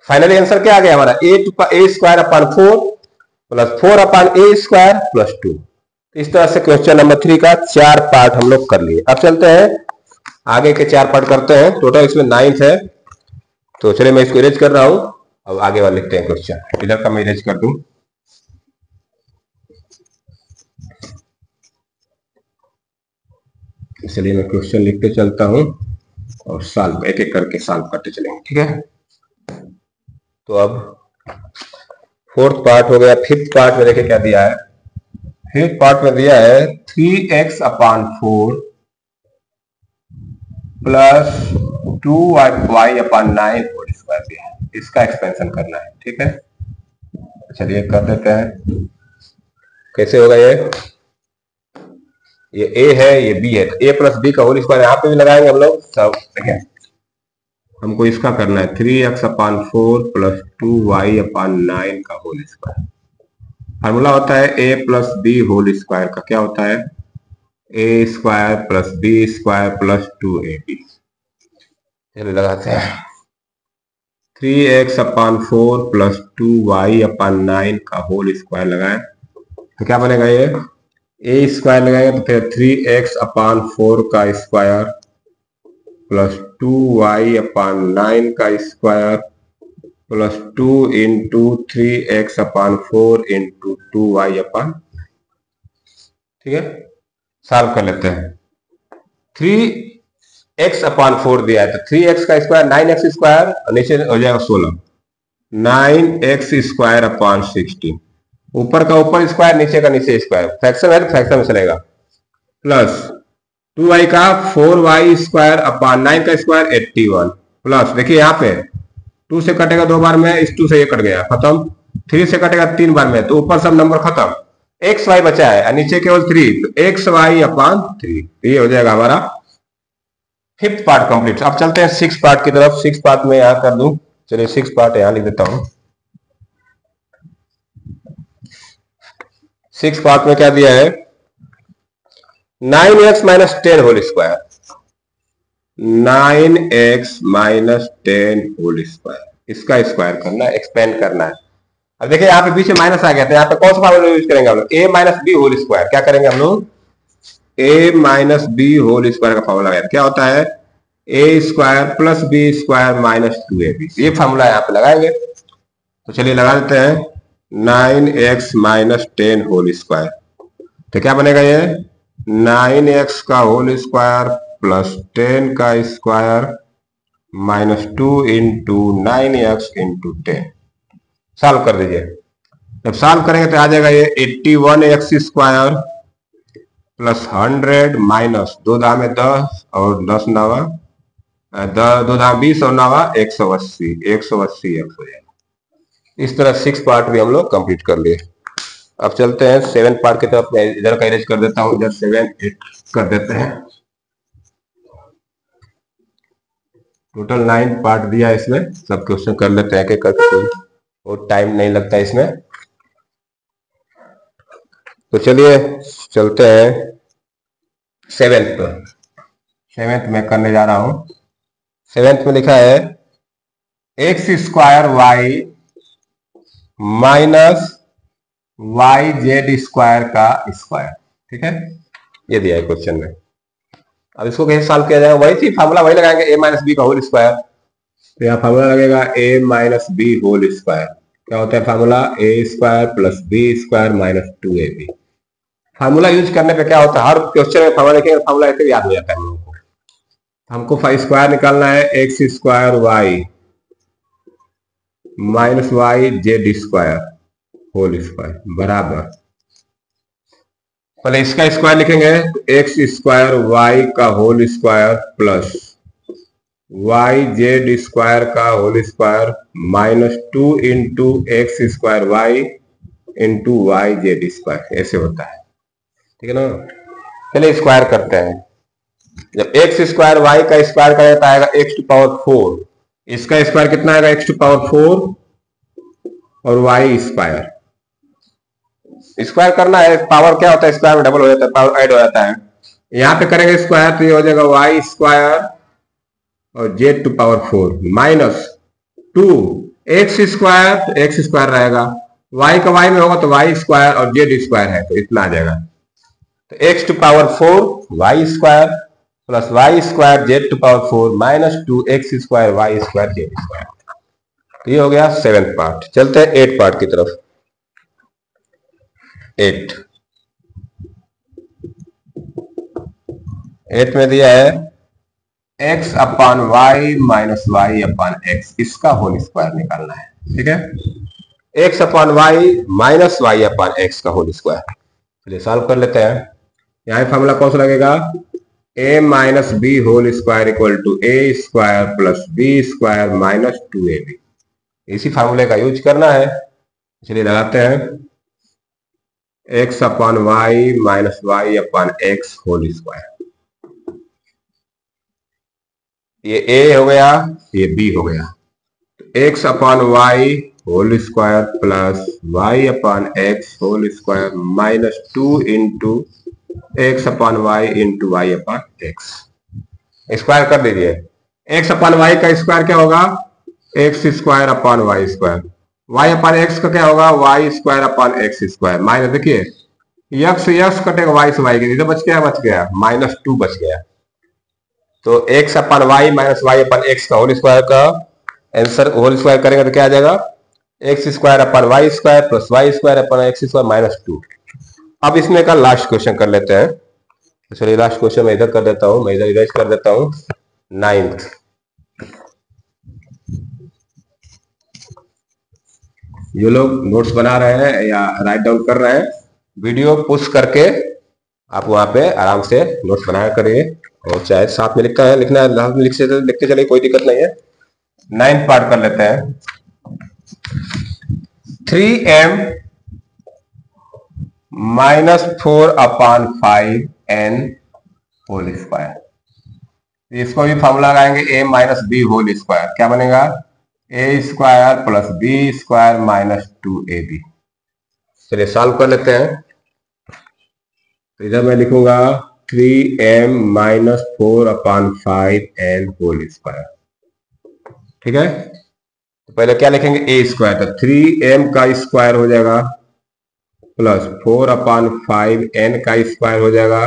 फाइनली आंसर क्या आ गया हमारा, a square upon 4 plus 4/a square plus 2। इस तरह से क्वेश्चन नंबर 3 का 4 पार्ट हम लोग कर लिए। अब चलते हैं आगे के 4 पार्ट करते हैं। टोटल इसमें 9 है, तो चलिए मैं इसको इरेज कर रहा हूं। अब आगे वाले लिखते हैं क्वेश्चन। इधर का मैं इरेज कर दूं। इसलिए मैं क्वेश्चन लिखते चलता हूं और सॉल्व एक एक करके सॉल्व करते चलेंगे। ठीक है, तो अब फोर्थ पार्ट हो गया। फिफ्थ पार्ट में देखिए क्या दिया है। फिफ्थ पार्ट में दिया है 3x/4 plus 2y/9 whole square दिया है, इसका एक्सपेंशन करना है। ठीक है, चलिए कर देते हैं। कैसे होगा ये a है, ये b है, तो a प्लस b का होल स्क्वायर यहाँ पे भी लगाएंगे हम लोग सब। देखिए हमको इसका करना है 3x/4 प्लस 2y/9 का होल स्क्वायर। फार्मूला होता है a plus b whole square का, क्या होता है, a square plus b square plus 2ab। चलिए लगाते हैं 3x/4 प्लस 2y/9 का होल स्क्वायर लगाएं तो क्या बनेगा, ये a स्क्वायर लगाएंगे तो फिर 3x/4 का स्क्वायर प्लस 2y/9 का square plus 2 into 3x/4 into 2y/। ठीक है, सॉल्व कर लेते हैं। 3x/4 दिया है तो 3x का स्क्वायर 9x स्क्वायर और नीचे हो जाएगा 16, 9x स्क्वायर अपॉन 16। ऊपर का ऊपर स्क्वायर, नीचे का नीचे स्क्वायर, फ्रैक्शन है तो फ्रैक्शन में चलेगा, प्लस 2y का 4y स्क्वायर अपॉन 9 का स्क्वायर 81 प्लस, देखिए यहाँ पे 2 से कटेगा 2 बार में, इस 2 से ये कट गया खत्म, 3 से कटेगा 3 बार में, तो ऊपर सब नंबर खत्म, एक्स वाई बचा है और नीचे केवल 3, तो एक्स वाई अपॉन 3। ये हो जाएगा हमारा फिफ्थ पार्ट कंप्लीट। अब चलते हैं सिक्स पार्ट की तरफ। सिक्स पार्ट में यहां कर दूं, चलिए सिक्स पार्ट यहां लिख देता हूं। सिक्स पार्ट में क्या दिया है, 9x minus 10 whole square, 9x minus 10 whole square, इसका स्क्वायर करना है, एक्सपेंड करना है। अब देखिए यहाँ पे बीच में माइनस आ गया, तो यहाँ पे कौन सा फॉर्मूला यूज करेंगे हम लोग, a minus B whole square. क्या करेंगे हम लोग, a minus B whole square का फॉर्मूला है, क्या होता है, a square plus B square minus 2ab। ये फॉर्मूला यहाँ पे लगाएंगे, तो चलिए लगा देते हैं 9x माइनस 10 होल स्क्वायर। तो क्या बनेगा, ये 9x का होल स्क्वायर प्लस 10 का square minus 2 into 9x into 10। Solve कर दीजिए। जब सॉल्व करेंगे तो आ जाएगा ये 81x स्क्वायर प्लस 100 माइनस 2 दाम में 10 और 10 नावा 2 दाम 20 और नावा 180 x हो जाएगा। इस तरह सिक्स पार्ट भी हम लोग कंप्लीट कर लिए। अब चलते हैं सेवन पार्ट की तरफ। इधर का इरेज कर देता हूँ, इधर 7 8 कर देते हैं। टोटल 9 पार्ट दिया है इसमें, सब क्वेश्चन कर लेते हैं, करके कोई और टाइम नहीं लगता इसमें। तो चलिए चलते हैं सेवेंथ पर। सेवेंथ में करने जा रहा हूं। सेवेंथ में लिखा है x square Y minus Y Z square का स्क्वायर। ठीक है, ये दिया है क्वेश्चन में। अब इसको कैसे सॉल्व किया जाएगा, वही थी फार्मूला, वही लगाएंगे, ए माइनस बी का होल स्क्वायर। तो यहाँ फार्मूला लगेगा A minus B whole square. क्या होता है formula, A square plus B square minus 2ab। Formula use करने पे क्या होता है, हर क्वेश्चन में फार्मूला लिखेंगे, फार्मूला ऐसे याद हो जाता है हम लोगों को। हमको स्क्वायर निकालना है, x square Y minus Y Z square whole square बराबर, पहले इसका स्क्वायर लिखेंगे, एक्स स्क्वायर वाई का whole square plus Y Z square का whole square minus 2 into X square Y into Y Z square, ऐसे होता है। ठीक है ना, चलिए स्क्वायर करते हैं। जब एक्स स्क्वायर वाई का स्क्वायर का जाता है एक्स टू पावर 4, इसका स्क्वायर कितना आएगा, एक्स टू पावर 4 और वाई स्क्वायर। स्क्वायर करना है, पावर क्या होता है, स्क्वायर में डबल हो जाता है, पावर ऐड हो जाता है। यहां पे करेंगे स्क्वायर तो ये हो जाएगा वाई स्क्वायर और z to power 4 minus 2 x square, तो एक्स स्क्वायर रहेगा, वाई का वाई में होगा तो वाई स्क्वायर और जेड स्क्वायर है तो इतना आ जाएगा। तो x to power 4 y square plus y square z to power 4 minus 2 x square y square z square. तो ये हो गया 7th पार्ट। चलते हैं 8th पार्ट की तरफ। 8 में दिया है x upon y minus y upon x, इसका होल स्क्वायर निकालना है। ठीक है, x upon y minus y upon x का होल स्क्वायर। चलिए सॉल्व कर लेते हैं। यहाँ फॉर्मूला कौन सा लगेगा, a minus B whole square equal to a square plus B square minus 2ab। इसी फार्मूले का यूज करना है। चलिए लगाते हैं, x upon y minus y upon X whole square. ये a हो गया, ये b हो गया, तो x upon Y whole square plus Y upon X whole square minus 2 into X upon Y into Y upon x. Square कर दीजिए। X upon Y का स्क्वायर क्या होगा, X square upon Y square, Y upon x का क्या होगा, Y square upon x square minus, देखिए X X कटेगा वाई से वाई के, इधर बच गया माइनस 2 बच गया। तो X upon y minus y upon x का होल स्क्वायर का आंसर, होल स्क्वायर करेंगे तो क्या आ जाएगा, x square upon Y square plus y square upon x square minus 2। अब इसमें का लास्ट क्वेश्चन कर लेते हैं। तो चलिए लास्ट क्वेश्चन मैं इधर कर देता हूं, मैं इधर इरेज कर देता हूं। 9th, जो लोग नोट्स बना रहे हैं या राइट डाउन कर रहे हैं, वीडियो पुश करके आप वहां पे आराम से नोट्स बनाया करिए, और चाहे साथ में लिखना है लिखते चलिए, कोई दिक्कत नहीं है। 9th पार्ट कर लेते हैं। 3m माइनस 4 अपान 5n होल स्क्वायर। इसको भी फॉर्मूला लगाएंगे, a minus B whole square, क्या बनेगा, a square plus B square minus 2ab। चलिए सॉल्व कर लेते हैं। तो इधर मैं लिखूंगा 3m माइनस 4 अपान 5n होल स्क्वायर। ठीक है, तो पहले क्या लिखेंगे, a स्क्वायर, तो 3m का स्क्वायर हो जाएगा प्लस 4 अपान 5n का स्क्वायर हो जाएगा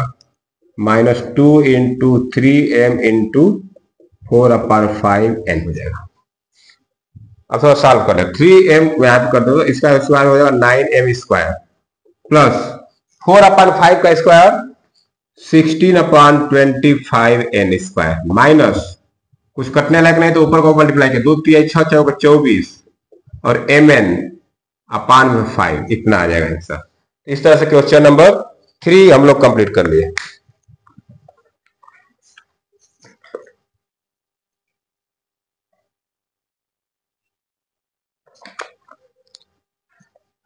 माइनस 2 इंटू 3m इंटू 4 अपान 5n हो जाएगा। अब थोड़ा सॉल्व कर लें, 3m यहां पर कर दो, इसका स्क्वायर हो जाएगा 9m स्क्वायर प्लस 4 अपान 5 का स्क्वायर 16 अपान 25n स्क्वायर माइनस, कुछ कटने लायक नहीं तो ऊपर को मल्टीप्लाई किया, 2 3 6 चौका 24 और mn अपान में 5, इतना आ जाएगा आंसर। इस तरह से क्वेश्चन नंबर 3 हम लोग कंप्लीट कर लिए।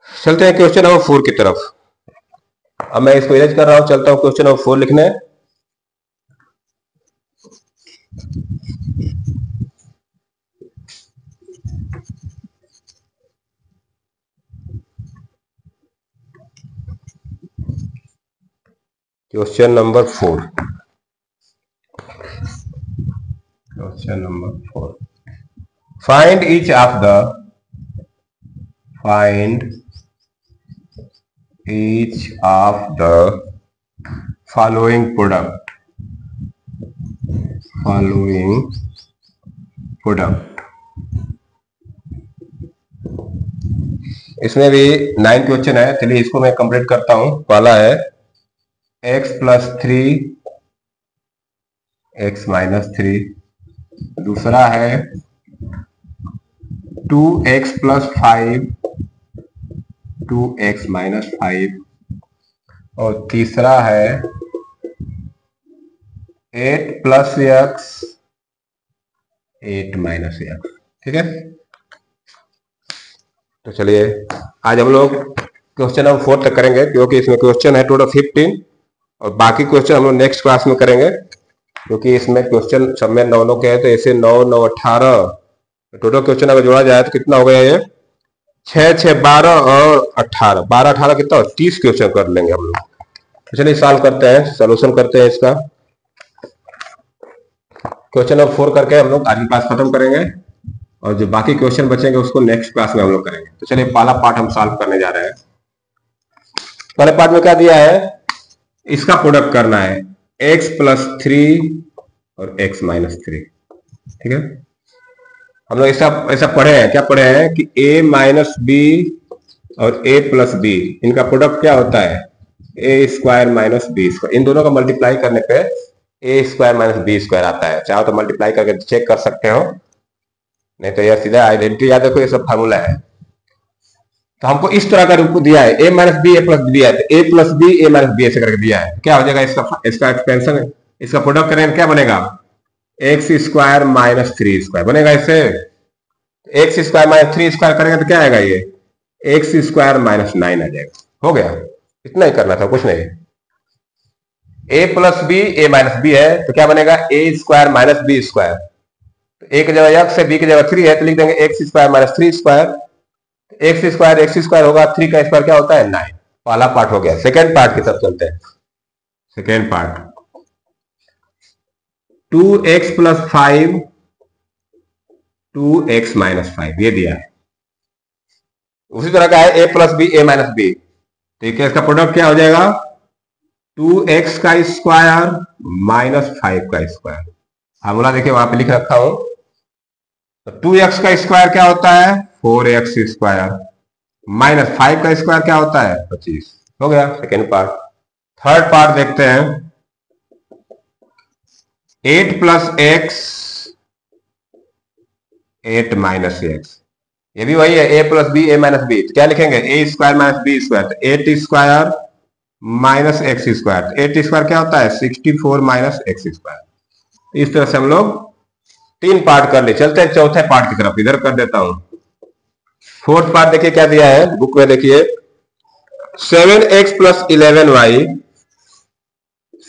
चलते हैं क्वेश्चन नंबर 4 की तरफ। अब मैं इसको इरेज कर रहा हूं, चलता हूं क्वेश्चन नंबर 4 लिखने। Question number 4। Question number 4, find each of the following product. इसमें भी 9 क्वेश्चन है, चलिए इसको मैं कंप्लीट करता हूं। पहला है x + 3 x - 3, दूसरा है 2x + 5 2x - 5, और तीसरा है 8 + x 8 - x। ठीक है, तो चलिए आज हम लोग क्वेश्चन नंबर 4 तक करेंगे, क्योंकि इसमें क्वेश्चन है टोटल 15 और बाकी क्वेश्चन हम लोग नेक्स्ट क्लास में करेंगे, क्योंकि इसमें क्वेश्चन सब में 9 के हैं, तो ऐसे 9 9 18 टोटल क्वेश्चन अगर जोड़ा जाए तो कितना हो गया, ये 6 6 12 और 18 12 18 कितना 30 क्वेश्चन कर लेंगे हम लोग। तो चलिए सॉल्व करते हैं, सोल्यूशन करते हैं इसका। क्वेश्चन नंबर 4 करके हम लोग आज की क्लास खत्म करेंगे, और जो बाकी क्वेश्चन बचेंगे उसको नेक्स्ट क्लास में हम लोग करेंगे। तो चलिए पहला पार्ट हम सॉल्व करने जा रहे हैं। पहले पार्ट में क्या दिया है, इसका प्रोडक्ट करना है x + 3 और x - 3। ठीक है, हम लोग ऐसा पढ़े हैं, क्या पढ़े हैं कि a - b और a + b इनका प्रोडक्ट क्या होता है, a² - b²। इन दोनों का मल्टीप्लाई करने पे a² - b² आता है। चाहो तो मल्टीप्लाई करके चेक कर सकते हो, नहीं तो यह सीधा आइडेंटिटी याद रखो, ये सब फार्मूला है। तो हमको इस तरह का रूप दिया है, a - b a + b दिया है, तो a + b a - b ऐसे करके दिया है। क्या हो जाएगा, इसका एक्सपेंशन, इसका प्रोडक्ट करेंगे क्या बनेगा, x² - 3² बनेगा। इससे x² - 3² करेंगे तो क्या आएगा, ये x² - 9 आ जाएगा। हो गया, इतना ही करना था, कुछ नहीं। a + b a - b है तो क्या बनेगा, a² - b²। तो a की जगह x है, b की जगह 3 है, तो लिख देंगे x² - 3²। x² होगा, 3 का स्क्वायर क्या होता है, 9। पहला पार्ट हो गया। सेकेंड पार्ट की तरफ चलते हैं। सेकेंड पार्ट 2x + 5 2x - 5 ये दिया है। उसी तरह का है a + b a - b, ठीक है, इसका प्रोडक्ट क्या हो जाएगा, 2x² - 5² फार्मूला देखिए वहां पे लिख रखा हूं। तो 2x² क्या होता है, 4x² - 5² क्या होता है, 25। हो गया सेकेंड पार्ट। थर्ड पार्ट देखते हैं, 8 + x 8 - x, ये भी वही है, a + b a - b। तो क्या लिखेंगे, a² - b², तो 8² - x²। 8² क्या होता है, 64 - x²। इस तरह से हम लोग 3 पार्ट कर ले। चलते हैं चौथे पार्ट की तरफ, इधर कर देता हूं। फोर्थ पार्ट देखिए क्या दिया है बुक में, देखिए 7x + 11y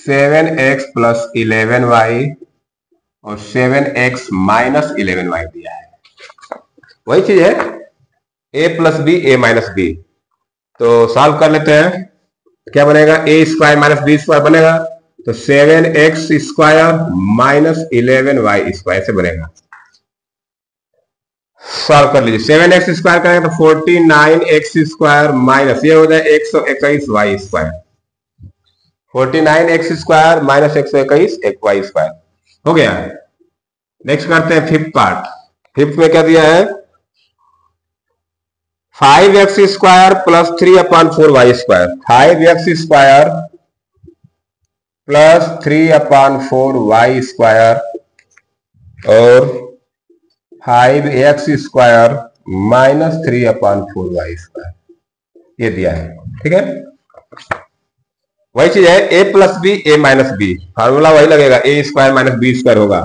7x + 11y और 7x - 11y दिया है। वही चीज है, a + b a - b। तो सॉल्व कर लेते हैं, क्या बनेगा, a² - b² बनेगा, तो 7x² - 11y² से बनेगा। सॉल्व कर लीजिए, 7x² करेंगे तो 49x² माइनस ये हो जाए 121y²। 49x² - 121y² हो गया। नेक्स्ट करते हैं फिफ्थ पार्ट। फिफ्थ में क्या दिया है, 5x² + 3/4y² 5x² + 3/4y² और 5x² - 3/4y² ये दिया है। ठीक है, वही चीज है, a + b a - b formula वही लगेगा, a² - b² होगा।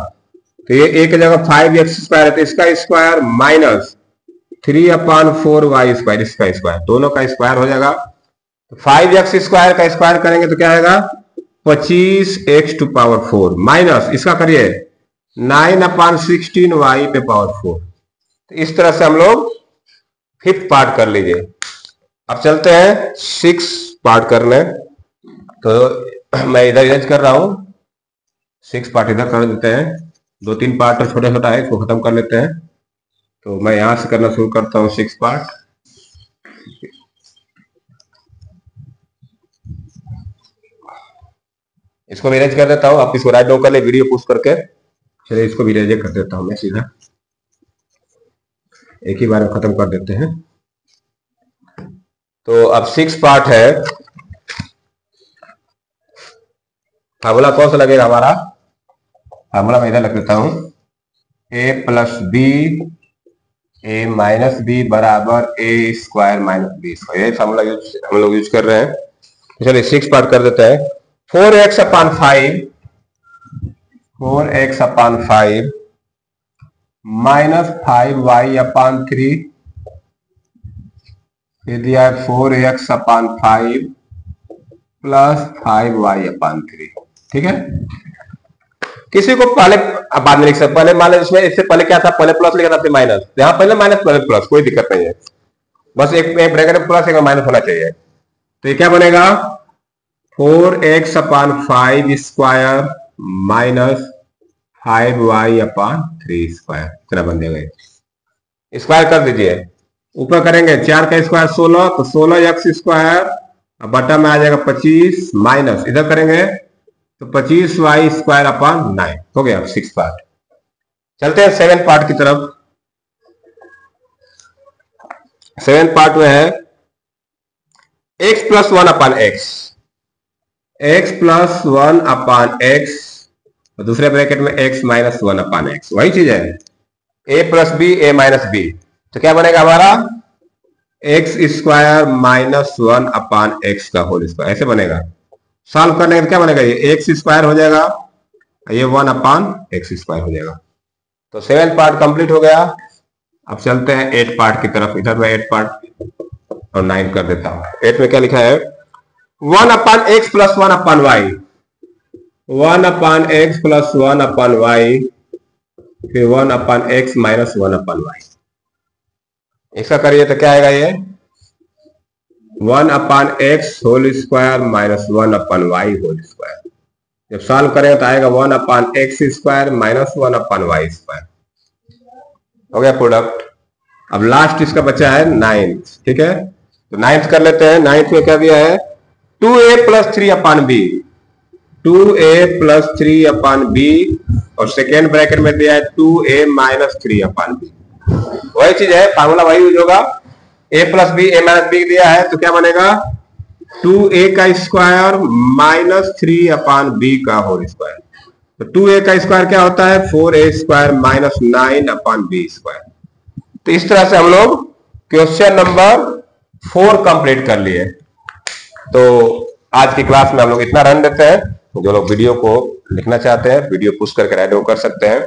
तो ये a की जगह 5x² है, तो इसका स्क्वायर माइनस 3/4y² इसका स्क्वायर, दोनों का स्क्वायर हो जाएगा। तो 5x² का स्क्वायर करेंगे तो क्या आएगा, 25x⁴ माइनस इसका करिए 9/16y⁴। तो इस तरह से हम लोग फिफ्थ पार्ट कर लीजिए। अब चलते हैं 6 पार्ट करने। तो मैं इधर इरेज कर रहा हूं, 6 पार्ट इधर कर देते हैं, 2-3 पार्ट तो छोटा छोटा है, इसको खत्म कर लेते हैं। तो मैं यहां से करना शुरू करता हूं 6 पार्ट। इसको भी इरेज कर देता हूं, आप इसको राइट डाउन कर ले वीडियो पुश करके। चलिए इसको भी इरेज कर देता हूं मैं सीधा, एक ही बार में खत्म कर देते हैं। तो अब 6 पार्ट है, फार्मूला कौन सा लगेगा हमारा? फार्मूला मैं इधर लिख देता हूं, a plus b a minus b बराबर a square minus b square, यही फार्मूला हम लोग यूज कर रहे हैं। तो चलिए 6 पार्ट कर देते हैं। 4x upon 5 4x upon 5 minus 5y upon 3, फिर दिया है 4x upon 5 plus 5y upon 3। ठीक है, किसी को पहले बाद में लिख सकते, पहले मान लो इसमें इससे पहले क्या था, पहले प्लस लिखा था फिर माइनस, यहां पहले माइनस पहले प्लस, कोई दिक्कत नहीं है, बस एक ब्रैकेट में प्लस एक माइनस होना चाहिए। तो ये क्या बनेगा, 4x upon 5 square minus 5y upon 3 square, इतना बन जाएगा। स्क्वायर कर दीजिए, ऊपर करेंगे 4 का स्क्वायर 16, तो 16x स्क्वायर, बटा में आ जाएगा 25, माइनस इधर करेंगे तो 25y स्क्वायर अपॉन 9 हो गया 6 पार्ट। चलते हैं 7 पार्ट की तरफ। 7 पार्ट में है x plus 1 upon x, x plus 1 upon x, और दूसरे ब्रैकेट में x माइनस 1 अपॉन x, वही चीज है, a plus b a minus b. तो क्या बनेगा हमारा, x square minus 1 upon x का होल स्क्वायर, ऐसे बनेगा। सॉल्व करने का क्या बनेगा, ये x स्क्वायर हो जाएगा, ये 1 अपॉन x स्क्वायर हो जाएगा। तो 7 पार्ट कंप्लीट हो गया। अब चलते हैं 8 पार्ट की तरफ। इधर मैं 8 पार्ट और 9 कर देता हूं। 8 में क्या लिखा है, 1 upon x plus 1 upon y, 1 upon x plus 1 upon y, फिर 1 upon x minus 1 upon y। इसका करिए तो क्या आएगा, ये 1 upon x whole square minus 1 upon y whole square. जब सॉल्व करेंगे तो आएगा 1 upon x square minus 1 upon y square, हो गया प्रोडक्ट। अब लास्ट इसका बचा है 9th। ठीक है, तो 9th कर लेते हैं। 9th में क्या दिया है, 2a plus 3 upon b, 2a plus 3 upon b, और सेकेंड ब्रैकेट में दिया है 2a माइनस 3 अपॉन b। वही चीज है, फार्मूला वही यूज होगा, a plus b a minus b दिया है, तो क्या बनेगा, 2a का स्क्वायर माइनस 3 अपॉन b का होल स्क्वायर। तो 2a का स्क्वायर क्या होता है, 4a square minus 9 upon b square. तो इस तरह से हम लोग क्वेश्चन नंबर 4 कंप्लीट कर लिए। तो आज की क्लास में हम लोग इतना रन देते हैं। जो लोग वीडियो को लिखना चाहते हैं, वीडियो पुश करके राइट डाउन कर सकते हैं।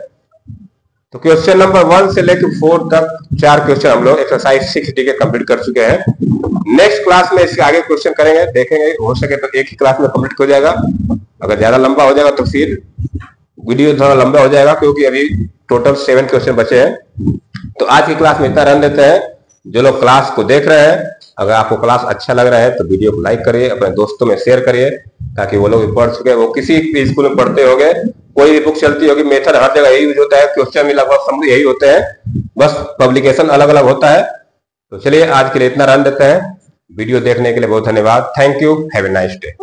तो क्वेश्चन नंबर 1 से लेकर 4 तक 4 क्वेश्चन हम लोग एक्सरसाइज 6D के कंप्लीट कर चुके हैं। नेक्स्ट क्लास में इसके आगे क्वेश्चन करेंगे, देखेंगे, हो सके तो एक ही क्लास में कंप्लीट हो जाएगा। अगर ज्यादा लंबा हो जाएगा तो फिर वीडियो थोड़ा लंबा हो जाएगा, क्योंकि अभी टोटल 7 क्वेश्चन बचे हैं। तो आज की क्लास में इतना रन देते हैं। जो लोग क्लास को देख रहे हैं, अगर आपको क्लास अच्छा लग रहा है तो वीडियो को लाइक करिए, अपने दोस्तों में शेयर करिए, ताकि वो लोग भी पढ़ सके। वो किसी भी स्कूल में पढ़ते होंगे, कोई भी बुक चलती होगी, मेथड हर जगह यही यूज होता है, क्वेश्चन भी लगभग सब यही होते हैं, बस पब्लिकेशन अलग अलग होता है। तो चलिए आज के लिए इतना रन देते हैं। वीडियो देखने के लिए बहुत धन्यवाद। Thank you, have a nice day.